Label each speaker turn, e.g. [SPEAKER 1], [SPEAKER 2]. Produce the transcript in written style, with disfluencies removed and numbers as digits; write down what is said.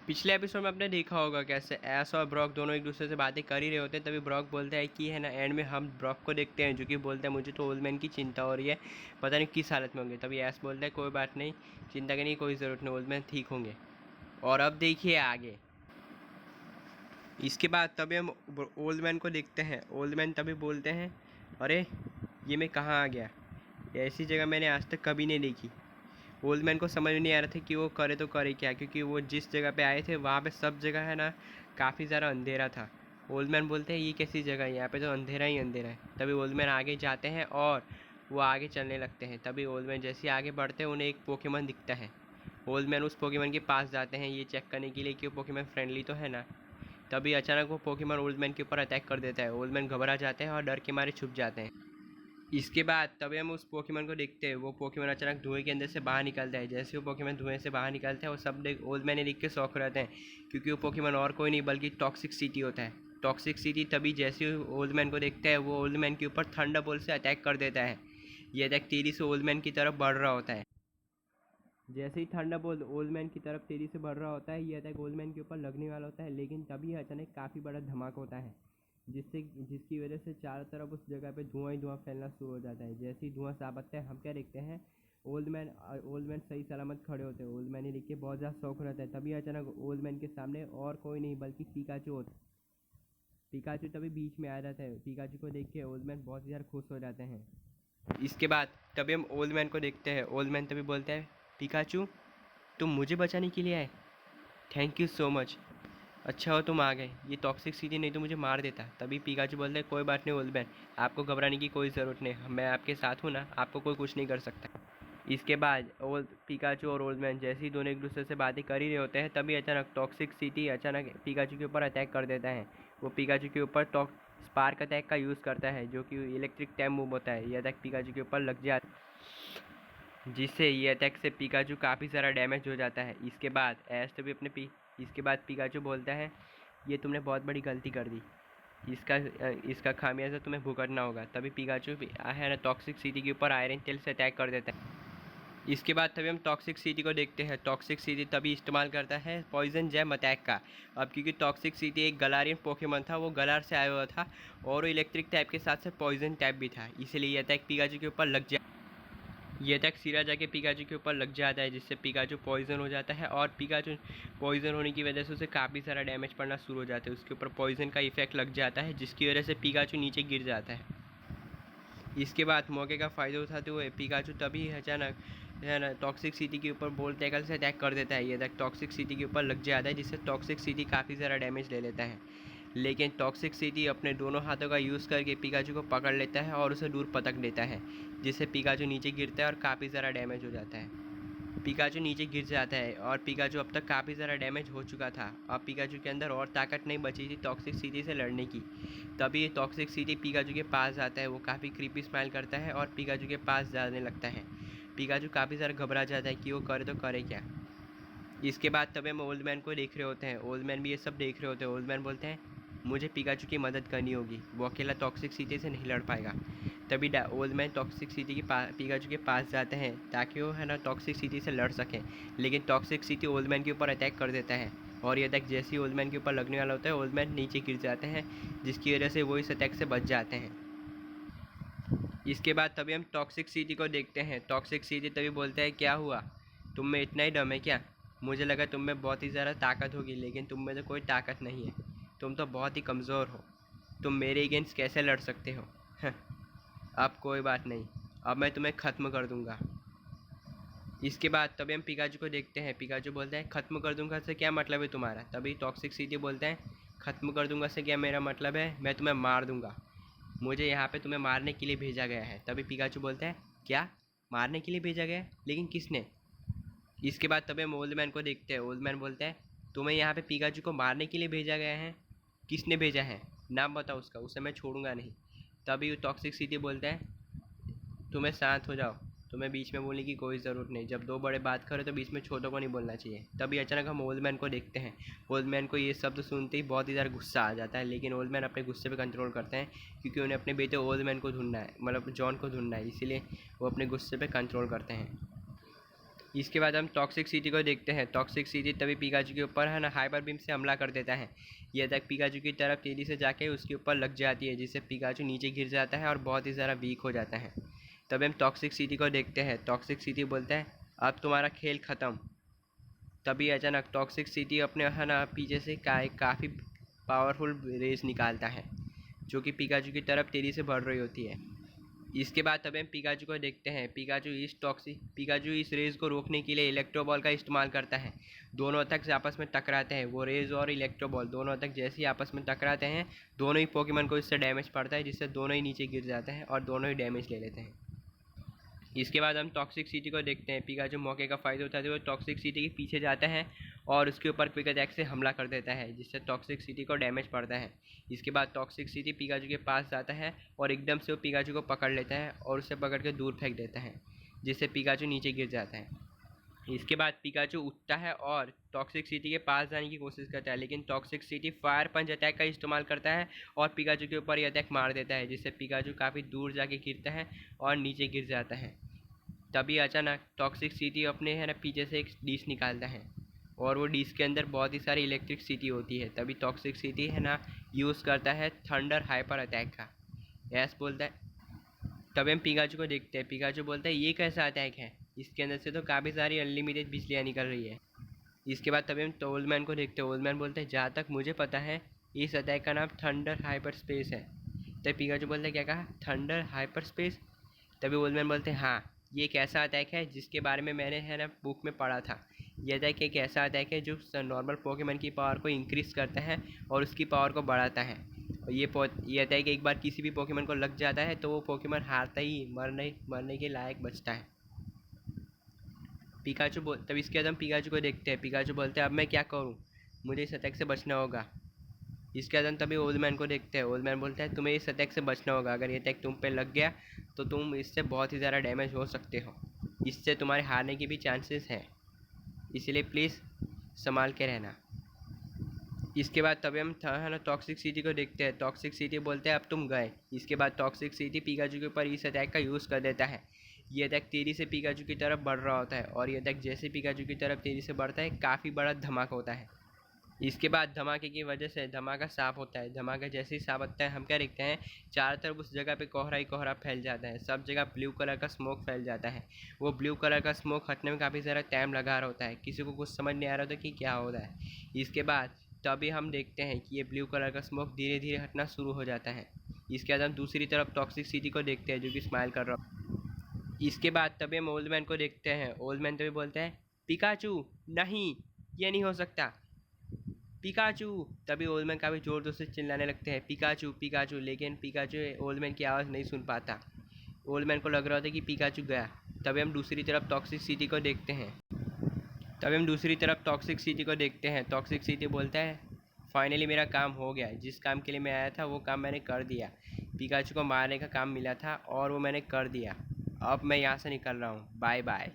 [SPEAKER 1] पिछले एपिसोड में आपने देखा होगा कैसे एस और ब्रॉक दोनों एक दूसरे से बातें कर ही रहे होते हैं। तभी ब्रॉक बोलता है कि है ना, एंड में हम ब्रॉक को देखते हैं जो कि बोलता है मुझे तो ओल्ड मैन की चिंता हो रही है, पता नहीं किस हालत में होंगे। तभी एस बोलता है कोई बात नहीं, चिंता करने की कोई ज़रूरत नहीं, ओल्ड मैन ठीक होंगे। और अब देखिए आगे। इसके बाद तभी हम ओल्ड मैन को देखते हैं। ओल्ड मैन तभी बोलते हैं अरे ये मैं कहाँ आ गया, ऐसी जगह मैंने आज तक कभी नहीं देखी। ओल्ड मैन को समझ में नहीं आ रहा था कि वो करे तो करे क्या, क्योंकि वो जिस जगह पे आए थे वहाँ पे सब जगह है ना काफ़ी ज़्यादा अंधेरा था। ओल्ड मैन बोलते हैं ये कैसी जगह है, यहाँ पे तो अंधेरा ही अंधेरा है। तभी ओल्ड मैन आगे जाते हैं और वो आगे चलने लगते हैं। तभी ओल्ड मैन जैसे ही आगे बढ़ते हैं उन्हें एक पोकेमॉन दिखता है। ओल्ड मैन उस पोकेमॉन के पास जाते हैं ये चेक करने के लिए कि वो पोकेमॉन फ्रेंडली तो है ना। तभी अचानक वो पोकेमॉन ओल्ड मैन के ऊपर अटैक कर देता है। ओल्ड मैन घबरा जाते हैं और डर के मारे छुप जाते हैं। इसके बाद तभी हम उस पोकेमॉन को देखते हैं। वो पोकेमॉन अचानक धुएं के अंदर से बाहर निकलता है। जैसे वो पोकेमॉन धुएं से बाहर निकलता है वो सब ओल्ड मैन देख के शौक रहते हैं, क्योंकि वो पोकेमॉन और कोई नहीं बल्कि टॉक्सिक सिटी होता है। टॉक्सिक सिटी तभी जैसे ही ओल्ड मैन को देखता है वो ओल्ड मैन के ऊपर थंडरबोल्ट से अटैक कर देता है। ये अटैक तेजी से ओल्ड मैन की तरफ बढ़ रहा होता है। जैसे ही थंडरबोल्ट ओल्ड मैन की तरफ तेजी से बढ़ रहा होता है, ये अटैक ओल्ड मैन के ऊपर लगने वाला होता है, लेकिन तभी अचानक काफ़ी बड़ा धमाका होता है जिसकी वजह से चारों तरफ उस जगह पे धुआं ही धुआं फैलना शुरू हो जाता है। जैसे ही धुआं साफ है हम क्या देखते हैं, ओल्ड मैन सही सलामत खड़े होते हैं। ओल्ड मैन ही देख के बहुत ज़्यादा शौक रहता है। तभी अचानक ओल्ड मैन के सामने और कोई नहीं बल्कि पिकाचू होता है। पिकाचू तभी बीच में आ जाता है। पिकाचू को देख के ओल्ड मैन बहुत ज़्यादा खुश हो जाते हैं। इसके बाद तभी हम ओल्ड मैन को देखते हैं। ओल्ड मैन तभी बोलते हैं पिकाचू तुम मुझे बचाने के लिए आए, थैंक यू सो मच, अच्छा हो तुम आ गए, ये टॉक्सिक सिटी नहीं तो मुझे मार देता। तभी पिकाचू बोलते हैं कोई बात नहीं ओल्ड मैन, आपको घबराने की कोई ज़रूरत नहीं, मैं आपके साथ हूँ ना, आपको कोई कुछ नहीं कर सकता। इसके बाद पिकाचू और ओल्ड मैन जैसे ही दोनों एक दूसरे से बातें कर ही रहे होते हैं, तभी अचानक टॉक्सिक सिटी अचानक पिकाचू के ऊपर अटैक कर देता है। वो पिकाचू के ऊपर स्पार्क अटैक का यूज़ करता है जो कि इलेक्ट्रिक टाइम मूव होता है। ये अटैक पिकाचू के ऊपर लग जाता है, जिससे ये अटैक से पिकाचू काफ़ी सारा डैमेज हो जाता है। इसके बाद इसके बाद पिकाचू बोलता है ये तुमने बहुत बड़ी गलती कर दी, इसका खामियाजा तुम्हें भुगतना होगा। तभी पिकाचू है ना टॉक्सिक सिटी के ऊपर आयरन टेल से अटैक कर देता है। इसके बाद तभी हम टॉक्सिक सिटी को देखते हैं। टॉक्सिक सिटी तभी इस्तेमाल करता है पॉइजन जैम अटैक का। अब क्योंकि टॉक्सिक सिटी एक गलारियन पोकेमॉन था, वो गलार से आया हुआ था और वो इलेक्ट्रिक टाइप के साथ साथ पॉइजन टाइप भी था, इसलिए ये अटैक पिकाचू के ऊपर लग जाए। ये अटैक सीधा जाके पिकाचू के ऊपर लग जाता है, जिससे पिकाचू पॉइजन हो जाता है और पिकाचू पॉइजन होने की वजह से उसे काफ़ी सारा डैमेज पड़ना शुरू हो जाता है। उसके ऊपर पॉइजन का इफेक्ट लग जाता है, जिसकी वजह से पिकाचू नीचे गिर जाता है। इसके बाद मौके का फ़ायदा उठाते हुए पिकाचू तभी अचानक है ना टॉक्सिक सिटी के ऊपर बोल्ट टैकल से अटैक कर देता है। ये अटैक टॉक्सिक सिटी के ऊपर लग जाता है, जिससे टॉक्सिक सिटी काफ़ी सारा डैमेज ले लेता है। लेकिन टॉक्सिक सिटी अपने दोनों हाथों का यूज़ करके पिकाचू को पकड़ लेता है और उसे दूर पटक देता है, जिससे पिकाचू नीचे गिरता है और काफ़ी सारा डैमेज हो जाता है। पिकाचू नीचे गिर जाता है और पिकाचू अब तक काफ़ी सारा डैमेज हो चुका था। अब पिकाचू के अंदर और ताकत नहीं बची थी टॉक्सिक सिटी से लड़ने की। तभी टॉक्सिक सिटी पिकाचू के पास आता है। वो काफ़ी क्रीपी स्माइल करता है और पिकाचू के पास जाने लगता है। पिकाचू काफ़ी सारा घबरा जाता है कि वो करे तो करे क्या। इसके बाद तभी हम ओल्ड मैन को देख रहे होते हैं। ओल्ड मैन भी ये सब देख रहे होते हैं। ओल्ड मैन बोलते हैं मुझे पिकाचू की मदद करनी होगी, वो अकेला टॉक्सिक सिटी से नहीं लड़ पाएगा। तभी ओल्ड मैन टॉक्सिक सिटी के पिकाचू के पास जाते हैं ताकि वो है ना टॉक्सिक सिटी से लड़ सकें। लेकिन टॉक्सिक सिटी ओल्ड मैन के ऊपर अटैक कर देता है और ये अटैक जैसे ही ओल्ड मैन के ऊपर लगने वाला होता है ओल्ड मैन नीचे गिर जाते हैं, जिसकी वजह से वो इस अटैक से बच जाते हैं। इसके बाद तभी हम टॉक्सिक सिटी को देखते हैं। टॉक्सिक सिटी तभी बोलते हैं क्या हुआ, तुम में इतना ही दम है क्या, मुझे लगा तुम में बहुत ही ज़्यादा ताकत होगी, लेकिन तुम में तो कोई ताकत नहीं है, तुम तो बहुत ही कमज़ोर हो, तुम मेरे अगेंस्ट कैसे लड़ सकते हो। अब कोई बात नहीं, अब मैं तुम्हें ख़त्म कर दूंगा। इसके बाद तभी हम पिकाचू को देखते हैं। पिकाचू बोलता है ख़त्म कर दूंगा से क्या मतलब है तुम्हारा। तभी टॉक्सिक सिटी बोलते हैं ख़त्म कर दूंगा से क्या मेरा मतलब है, मैं तुम्हें मार दूंगा, मुझे यहाँ पे तुम्हें मारने के लिए भेजा गया है। तभी पिकाचू बोलता है क्या, मारने के लिए भेजा गया है, लेकिन किसने। इसके बाद तभी हम ओल्ड मैन को देखते हैं। ओल्ड मैन बोलते हैं तुम्हें यहाँ पे पिकाचू को मारने के लिए भेजा गया है? किसने भेजा है? नाम बताओ उसका, उसे मैं छोड़ूंगा नहीं। तभी टॉक्सिक सिटी बोलता है, तुम्हें शांत हो जाओ, तुम्हें बीच में बोलने की कोई ज़रूरत नहीं। जब दो बड़े बात करें तो बीच में छोटों को नहीं बोलना चाहिए। तभी अचानक हम ओल्ड मैन को देखते हैं। ओल्ड मैन को ये शब्द सुनते ही बहुत ही ज़्यादा गुस्सा आ जाता है, लेकिन ओल्ड मैन अपने गुस्से पे कंट्रोल करते हैं, क्योंकि उन्हें अपने बेटे ओल्ड मैन को ढूंढना है, मतलब जॉन को ढूंढना है, इसीलिए वो अपने गुस्से पे कंट्रोल करते हैं। इसके बाद हम टॉक्सिक सिटी को देखते हैं। टॉक्सिक सिटी तभी पिकाचू के ऊपर है ना हाइपर बीम से हमला कर देता है। यह तक पिकाचू की तरफ तेज़ी से जाके उसके ऊपर लग जाती है, जिससे पिकाचू नीचे गिर जाता है और बहुत ही ज़्यादा वीक हो जाता है। तब हम टॉक्सिक सिटी को देखते हैं। टॉक्सिक सिटी बोलता है, अब तुम्हारा खेल ख़त्म। तभी अचानक टॉक्सिक सिटी अपने है ना पीछे से काफ़ी पावरफुल रेस निकालता है, जो कि पिकाचू की तरफ तेज़ी से बढ़ रही होती है। इसके बाद तब हम पिकाचू को देखते हैं। पिकाचू इस रेस को रोकने के लिए इलेक्ट्रो बॉल का इस्तेमाल करता है। दोनों अटैक आपस में टकराते हैं। वो रेस और इलेक्ट्रो बॉल दोनों अटैक जैसे ही आपस में टकराते हैं, दोनों ही पोकेमॉन को इससे डैमेज पड़ता है, जिससे दोनों ही नीचे गिर जाते हैं और दोनों ही डैमेज ले लेते हैं। इसके बाद हम टॉक्सिक सिटी को देखते हैं। पिकाचू मौके का फ़ायदा उठाते हुए टॉक्सिक सिटी के पीछे जाता है और उसके ऊपर क्विक अटैक से हमला कर देता है, जिससे टॉक्सिक सिटी को डैमेज पड़ता है। इसके बाद टॉक्सिक सिटी पिकाचू के पास जाता है और एकदम से वो पिकाचू को पकड़ लेता है और उसे पकड़ के दूर फेंक देता है, जिससे पिकाचू नीचे गिर जाता है। इसके बाद पिकाचू उठता है और टॉक्सिक सिटी के पास जाने की कोशिश करता है, लेकिन टॉक्सिक सिटी फायर पंच अटैक का इस्तेमाल करता है और पिकाचू के ऊपर ये अटैक मार देता है, जिससे पिकाचू काफ़ी दूर जाके गिरता है और नीचे गिर जाता है। तभी अचानक टॉक्सिक सिटी अपने है ना पीछे से एक डिश निकालता है और वो डिश के अंदर बहुत ही सारी इलेक्ट्रिसिटी होती है। तभी टॉक्सिक सिटी है ना यूज़ करता है थंडर हाइपर अटैक का। यस बोलता है। तभी हम पिकाचू को देखते हैं। पिकाचू बोलता है, ये कैसा अटैक है? इसके अंदर से तो काफ़ी सारी अनलिमिटेड बिजलियाँ निकल रही है। इसके बाद तभी हम ओल्ड मैन को देखते हैं। ओल्ड मैन बोलते हैं, जहाँ तक मुझे पता है इस अटैक का नाम थंडर हाइपर स्पेस है। तभी पिकाचू बोलता है, क्या कहा? Thunder hyper space? तभी ओल्ड मैन बोलते हैं, हाँ, ये एक ऐसा अटैक है जिसके बारे में मैंने है ना बुक में पढ़ा था। यह अटैक एक ऐसा अटैक है जो नॉर्मल पोकेमॉन की पावर को इंक्रीज़ करता है और उसकी पावर को बढ़ाता है। और ये अटैक एक बार किसी भी पोकेमॉन को लग जाता है तो वो पोकेमॉन हारता ही मरने के लायक बचता है। तब इसके बाद हम पिकाचू को देखते हैं। पिकाचू बोलते हैं, अब मैं क्या करूँ? मुझे इस अटैक से बचना होगा। इसके बाद हम तभी ओल्ड मैन को देखते हैं। ओल्ड मैन बोलता है, तुम्हें इस अटैक से बचना होगा। अगर ये अटैक तुम पे लग गया तो तुम इससे बहुत ही ज़्यादा डैमेज हो सकते हो। इससे तुम्हारे हारने की भी चांसेस हैं, इसलिए प्लीज़ संभाल के रहना। इसके बाद तभी हम है ना टॉक्सिक सिटी को देखते हैं। टॉक्सिक सिटी बोलते हैं, अब तुम गए। इसके बाद टॉक्सिक सिटी पिकाचू के ऊपर इस अटैक का यूज़ कर देता है। ये अटैक तेज़ी से पिकाचू की तरफ बढ़ रहा होता है और ये अटैक जैसे पिकाचू की तरफ तेज़ी से बढ़ता है, काफ़ी बड़ा धमाका होता है। इसके बाद धमाके की वजह से धमाका साफ होता है। धमाका जैसे ही साफ होता है, हम क्या देखते हैं, चारों तरफ उस जगह पे कोहरा ही कोहरा फैल जाता है। सब जगह ब्लू कलर का स्मोक फैल जाता है। वो ब्लू कलर का स्मोक हटने में काफ़ी ज़्यादा टाइम लगा रहा होता है। किसी को कुछ समझ नहीं आ रहा होता कि क्या हो रहा है। इसके बाद तभी हम देखते हैं कि ये ब्लू कलर का स्मोक धीरे धीरे हटना शुरू हो जाता है। इसके बाद हम दूसरी तरफ टॉक्सिक सिटी को देखते हैं, जो कि स्माइल कर रहा हो। इसके बाद तभी हम ओल्ड मैन को देखते हैं। ओल्ड मैन तभी बोलते हैं, पिकाचू नहीं, ये नहीं हो सकता, पिकाचू। तभी ओल्ड मैन काफ़ी ज़ोर ज़ोर से चिल्लाने लगते हैं, पिकाचू पिकाचू। लेकिन पिकाचू ओल्ड मैन की आवाज़ नहीं सुन पाता। ओल्ड मैन को लग रहा था कि पिकाचू गया। तभी हम दूसरी तरफ टॉक्सिक सिटी को देखते हैं। टॉक्सिक सिटी बोलता है, फाइनली मेरा काम हो गया। जिस काम के लिए मैं आया था वो काम मैंने कर दिया। पिकाचू को मारने का काम मिला था और वो मैंने कर दिया। अब मैं यहाँ से निकल रहा हूँ, बाय बाय।